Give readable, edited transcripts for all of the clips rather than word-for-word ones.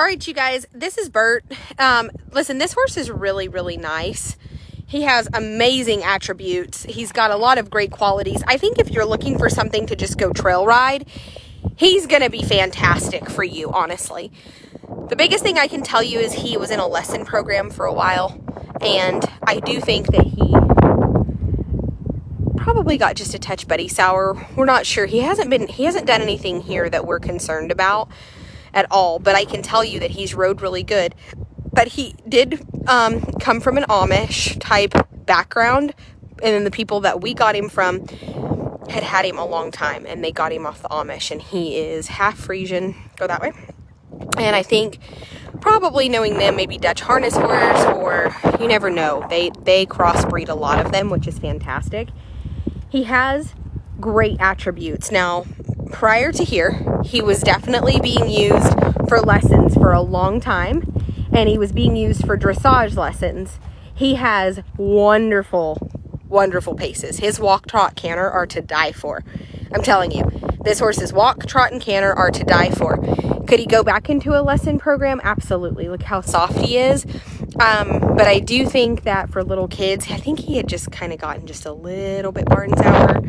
All right, you guys, this is Bert. Listen, this horse is really, really nice. He has amazing attributes. He's got a lot of great qualities. I think if you're looking for something to just go trail ride, he's going to be fantastic for you, honestly. The biggest thing I can tell you is he was in a lesson program for a while, and I do think that he probably got just a touch buddy sour. We're not sure. He hasn't done anything here that we're concerned about at all, but I can tell you that he's rode really good. But he did come from an Amish type background, and then the people that we got him from had him a long time, and they got him off the Amish, and he is half Friesian. Go that way. And I think probably knowing them, maybe Dutch harness horse, or you never know. They crossbreed a lot of them, which is fantastic. He has great attributes. Now, prior to here, he was definitely being used for lessons for a long time, and he was being used for dressage lessons. He has wonderful, wonderful paces. His walk, trot, canter are to die for. I'm telling you, this horse's walk, trot, and canter are to die for. Could he go back into a lesson program? Absolutely. Look how soft he is. But I do think that for little kids, I think he had just kind of gotten just a little bit barn sour,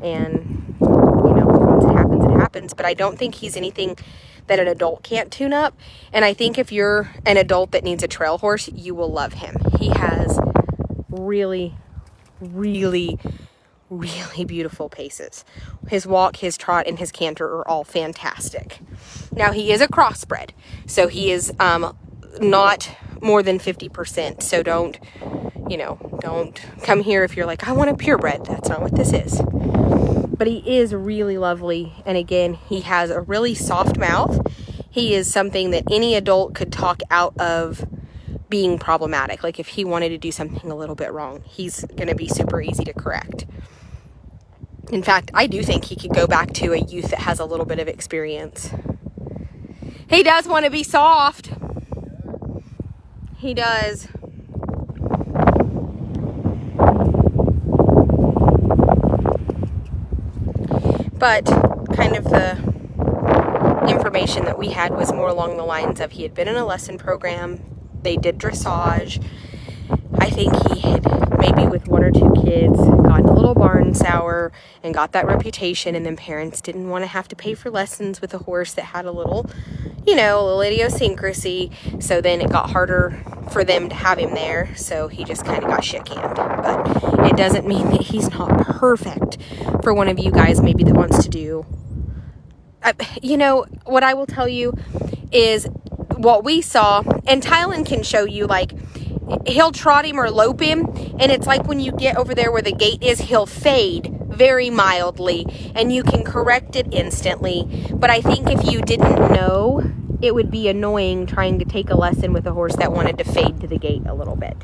and once it happens, it happens. But I don't think he's anything that an adult can't tune up. And I think if you're an adult that needs a trail horse, you will love him. He has really, really, really beautiful paces. His walk, his trot, and his canter are all fantastic. Now, he is a crossbred, so he is not more than 50%. So don't come here if you're like, I want a purebred. That's not what this is. But he is really lovely. And again, he has a really soft mouth. He is something that any adult could talk out of being problematic. Like if he wanted to do something a little bit wrong, he's going to be super easy to correct. In fact, I do think he could go back to a youth that has a little bit of experience. He does want to be soft. He does. But kind of the information that we had was more along the lines of he had been in a lesson program. They did dressage. I think he had maybe with one or two kids gotten a little barn sour and got that reputation, and then parents didn't want to have to pay for lessons with a horse that had a little idiosyncrasy. So then it got harder for them to have him there. So he just kind of got shit canned. But it doesn't mean that he's not perfect for one of you guys maybe that wants to do. What I will tell you is what we saw, and Tylen can show you, like, he'll trot him or lope him, and it's like when you get over there where the gate is, he'll fade very mildly, and you can correct it instantly. But I think if you didn't know, it would be annoying trying to take a lesson with a horse that wanted to fade to the gate a little bit.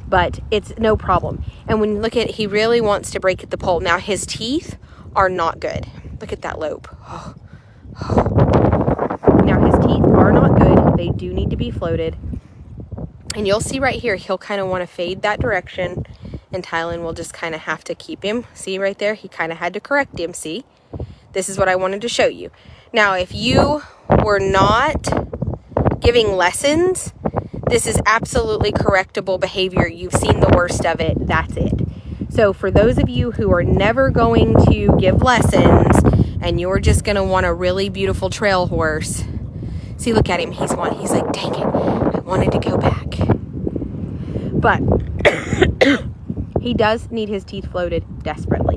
But it's no problem. And when you look at it, he really wants to break at the pole. Now, his teeth are not good. Look at that lope. Oh. Now, his teeth are not good. They do need to be floated. And you'll see right here, he'll kind of want to fade that direction, and Tylen will just kind of have to keep him. See right there? He kind of had to correct him. See? This is what I wanted to show you. Now, if you were not giving lessons, this is absolutely correctable behavior. You've seen the worst of it. That's it. So for those of you who are never going to give lessons and you're just going to want a really beautiful trail horse, see, look at him. He's like, dang it, I wanted to go back. But he does need his teeth floated desperately.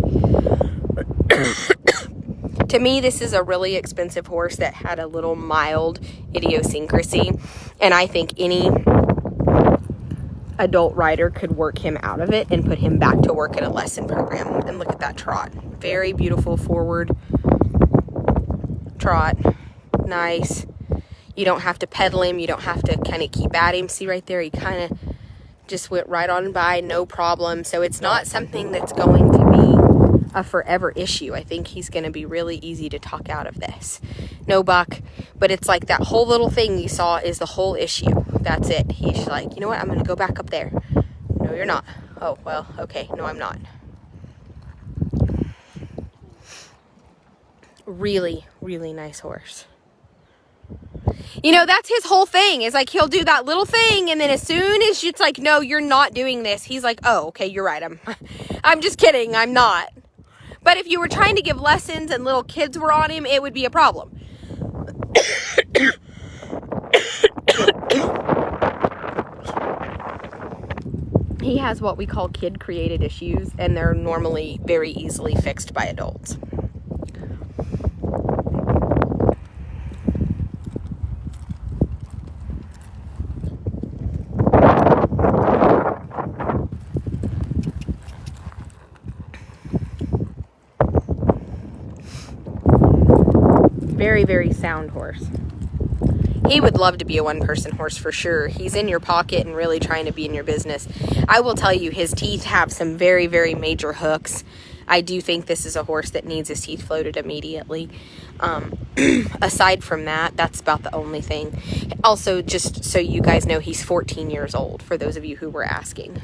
To me, this is a really expensive horse that had a little mild idiosyncrasy, and I think any adult rider could work him out of it and put him back to work in a lesson program. And look at that trot. Very beautiful forward trot. Nice. You don't have to pedal him. You don't have to kind of keep at him. See right there? He kind of just went right on by, no problem. So it's not something that's going to be a forever issue. I think he's going to be really easy to talk out of this. No buck, but it's like that whole little thing you saw is the whole issue. That's it. He's like, you know what? I'm going to go back up there. No, you're not. Oh, well, okay. No, I'm not. Really, really nice horse. You know, that's his whole thing, is like, he'll do that little thing, and then as soon as it's like, no, you're not doing this, he's like, oh, okay, you're right, I'm just kidding, I'm not. But if you were trying to give lessons and little kids were on him, it would be a problem. He has what we call kid-created issues, and they're normally very easily fixed by adults. Very, very sound horse. He would love to be a one-person horse for sure. He's in your pocket and really trying to be in your business. I will tell you, his teeth have some very, very major hooks. I do think this is a horse that needs his teeth floated immediately. Aside from that, that's about the only thing. Also, just so you guys know, he's 14 years old, for those of you who were asking.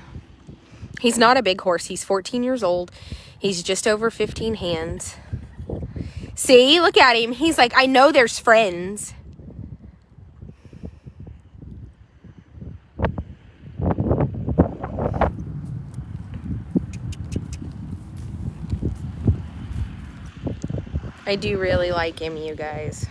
He's not a big horse. He's 14 years old. He's just over 15 hands. See, look at him. He's like, I know there's friends. I do really like him, you guys.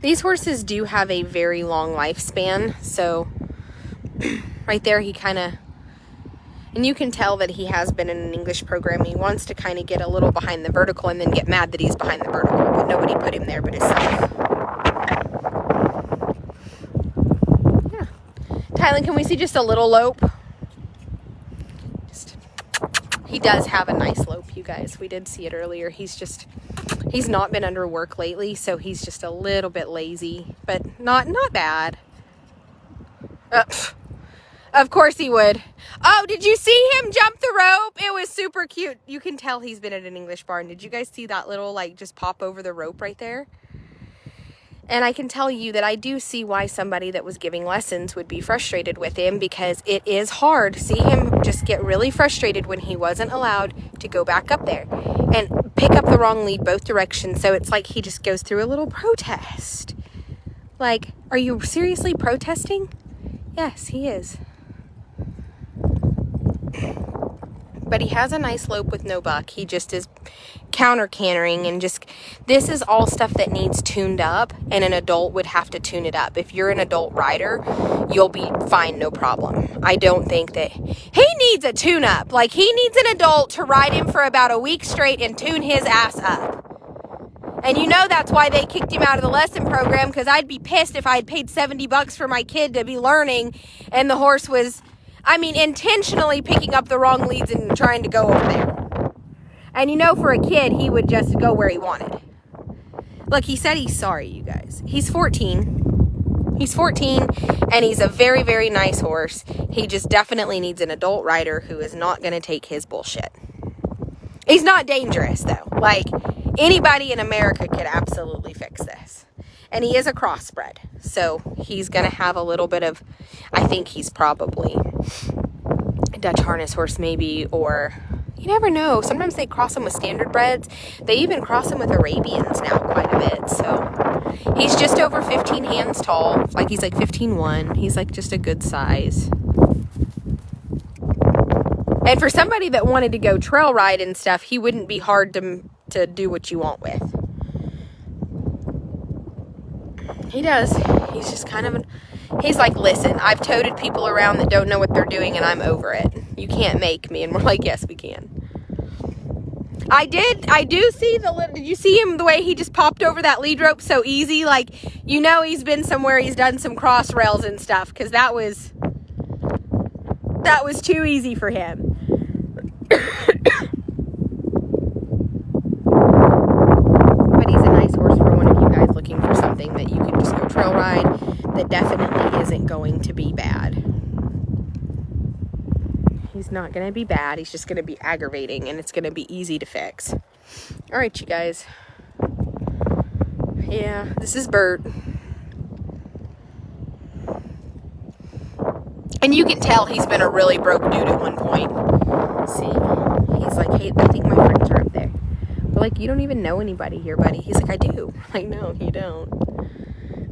These horses do have a very long lifespan, so right there he kind of, and you can tell that he has been in an English program. He wants to kind of get a little behind the vertical and then get mad that he's behind the vertical, but nobody put him there but himself. Yeah. Tylen, can we see just a little lope? He does have a nice lope, you guys. We did see it earlier. He's not been under work lately, so he's just a little bit lazy, but not bad. Of course he would. Oh, did you see him jump the rope? It was super cute. You can tell he's been at an English barn. Did you guys see that little, like, just pop over the rope right there? And I can tell you that I do see why somebody that was giving lessons would be frustrated with him, because it is hard. See him just get really frustrated when he wasn't allowed to go back up there and pick up the wrong lead both directions. So it's like he just goes through a little protest. Like, are you seriously protesting? Yes, he is. But he has a nice lope with no buck. He just is counter cantering, and just, this is all stuff that needs tuned up, and an adult would have to tune it up. If you're an adult rider, you'll be fine, no problem. I don't think that he needs a tune up. Like, he needs an adult to ride him for about a week straight and tune his ass up. And you know that's why they kicked him out of the lesson program, because I'd be pissed if I had paid $70 for my kid to be learning and the horse was, I mean, intentionally picking up the wrong leads and trying to go over there. And you know, for a kid, he would just go where he wanted. Look, he said he's sorry, you guys. He's 14. He's 14, and he's a very, very nice horse. He just definitely needs an adult rider who is not going to take his bullshit. He's not dangerous, though. Like, anybody in America could absolutely fix this. And he is a crossbred, so he's going to have a little bit of, I think he's probably a Dutch harness horse maybe, or you never know. Sometimes they cross them with standard breds. They even cross them with Arabians now quite a bit. So he's just over 15 hands tall. Like, he's like 15'1". He's like just a good size. And for somebody that wanted to go trail ride and stuff, he wouldn't be hard to do what you want with. He does. He's just kind of he's like, listen, I've toted people around that don't know what they're doing, and I'm over it. You can't make me. And we're like, yes, we can. I do see did you see him, the way he just popped over that lead rope so easy? Like, you know, he's been somewhere, he's done some cross rails and stuff, because that was That was too easy for him. But he's a nice horse for one of you guys looking for something that you can just go trail ride that definitely isn't going to be bad. He's not going to be bad. He's just going to be aggravating, and it's going to be easy to fix. All right, you guys. Yeah, this is Bert. And you can tell he's been a really broke dude at one point. See, he's like, hey, I think my friends are up there. We're like, you don't even know anybody here, buddy. He's like, I do. I'm like, no, you don't.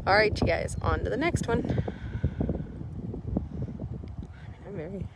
All right, you guys, on to the next one. I'm very...